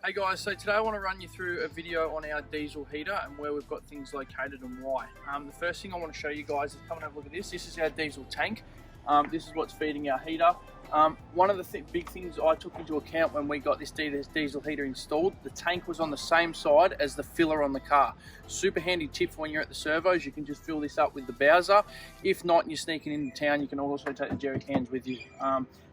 Hey guys, so today I want to run you through a video on our diesel heater and where we've got things located and why. The first thing I want to show you guys is come and have a look at this. This is our diesel tank. This is what's feeding our heater. One of the big things I took into account when we got this diesel heater installed, the tank was on the same side as the filler on the car. Super handy tip for when you're at the servos, you can just fill this up with the Bowser. If not, and you're sneaking into town, you can also take the jerry cans with you.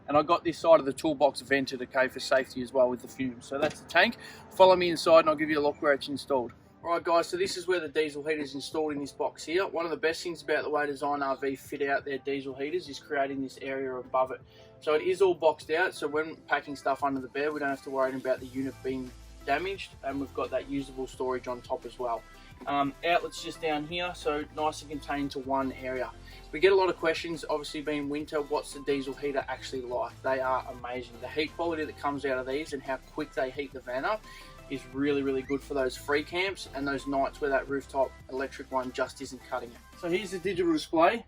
And I got this side of the toolbox vented, okay, for safety as well with the fumes. So that's the tank. Follow me inside and I'll give you a look where it's installed. Alright guys, so this is where the diesel heater is installed in this box here. One of the best things about the way Design RV fit out their diesel heaters is creating this area above it. So it is all boxed out, so when packing stuff under the bed, we don't have to worry about the unit being damaged, and we've got that usable storage on top as well. Outlets just down here, so nice and contained to one area. We get a lot of questions, obviously being winter, what's the diesel heater actually like? They are amazing. The heat quality that comes out of these and how quick they heat the van up is really good for those free camps and those nights where that rooftop electric one just isn't cutting it. So here's the digital display,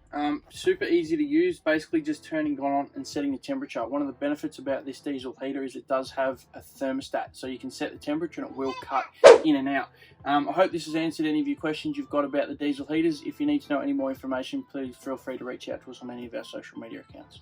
super easy to use, basically just turning on and setting the temperature. One of the benefits about this diesel heater is it does have a thermostat, so you can set the temperature and it will cut in and out. I hope this has answered any of your questions you've got about the diesel heaters. If you need to know any more information, please feel free to reach out to us on any of our social media accounts.